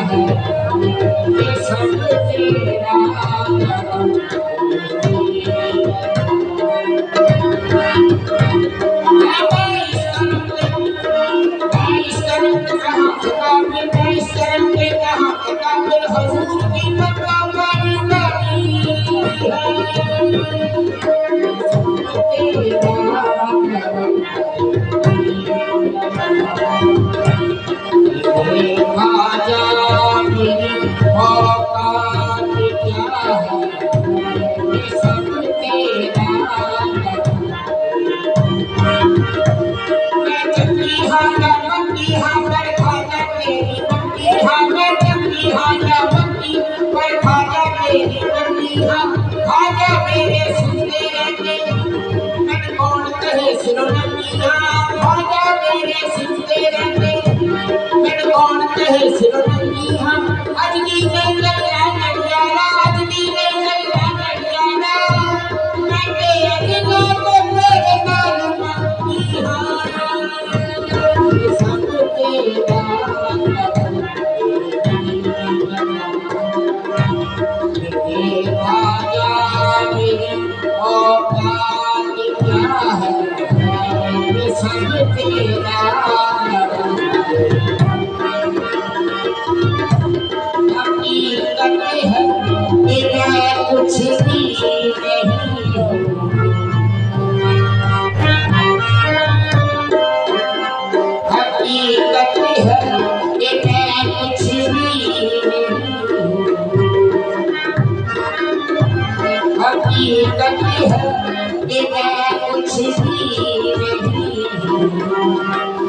है ये सब तेरा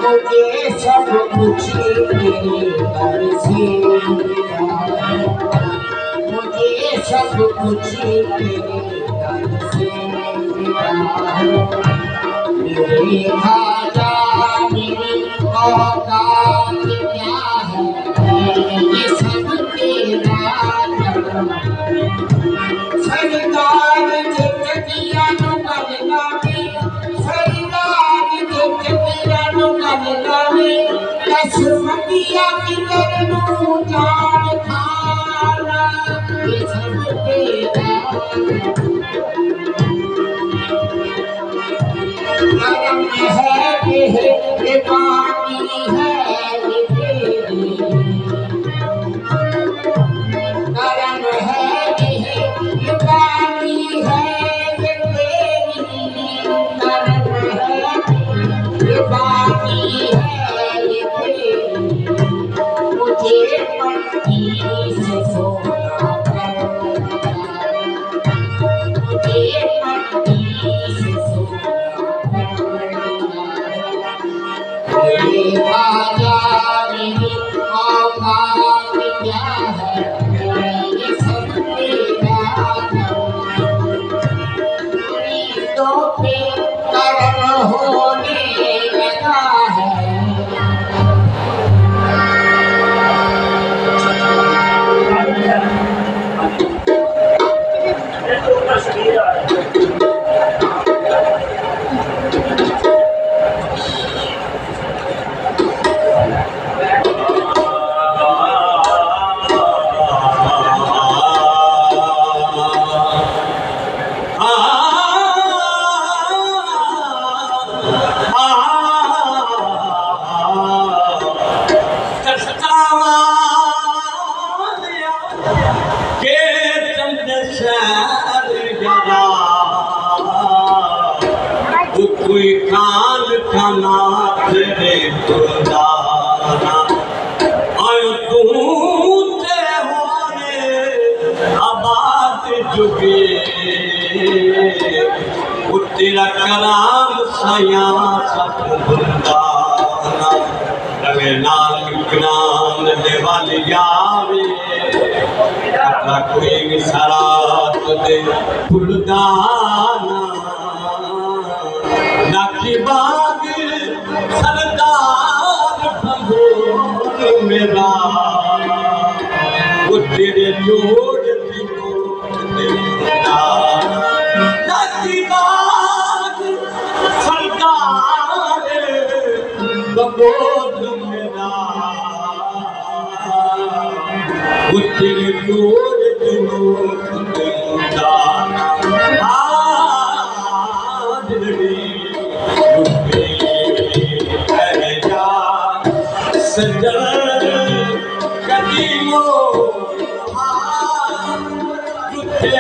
मुझे सब कुछ तेरे दर से मिला, मुझे सब कुछ तेरे दर से मिला। मेरे खाजा मेरी औकात क्या है, ये सब तेरा करम। सरदार जिंदगियां नु बदला में, सरदार जिंदगियां नु बदला में, कसमतिया की तरनू जान खाना, ये सब तेरा करम है। ये पानी है ये तेरी, करम है ये पानी है ये तेरी, करम है ये पानी है ये तेरी। मुझे पट्टी से सोना करना, मुझे पट्टी से सोना करना। मेरे राजा मेरी औकात क्या है, ये सब तेरा मुरीदों पे करम होने लगा है। कोई कान खाना तेरे खुदाना आयो तू ते होने आबाद जुगे, वो तेरा कलाम सया सब बुंदाना। रवे नानक नाम दे वाली यावे, अपना कोई सरात दे फुलदाना। नाकी बाग सरदार भगोर मेरा, वो तेरे लोड की नाकी बाग सरदार भगोर मेरा। तेरे जोड़ सजन कदीमो जुथे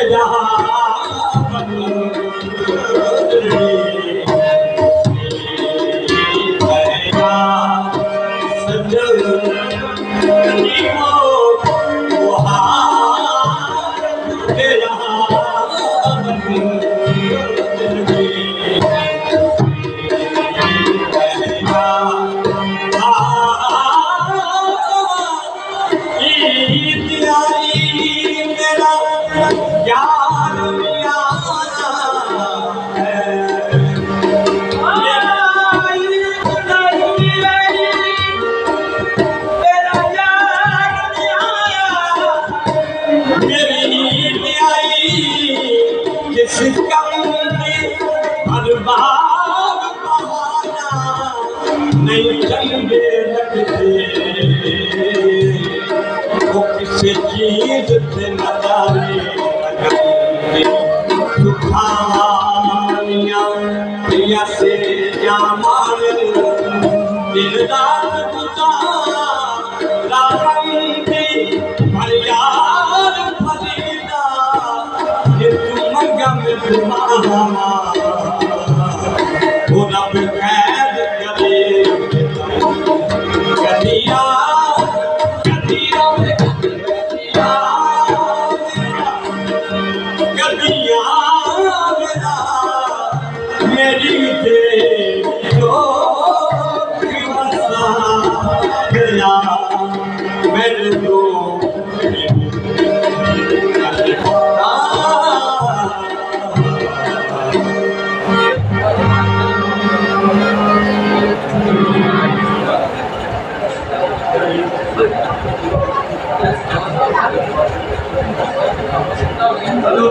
नहीं चंगे लगते वो किसी चीज से नजारे सुखानियाँ प्रिया से जामान दिलदार गुजारा रावंती फरियाद फरीदा ये तुम गम तुम्हारा वो रब कैद करे गदिया गदिया गदिया मेरा मेरी दे तो बसा गया मेरे तो हेलो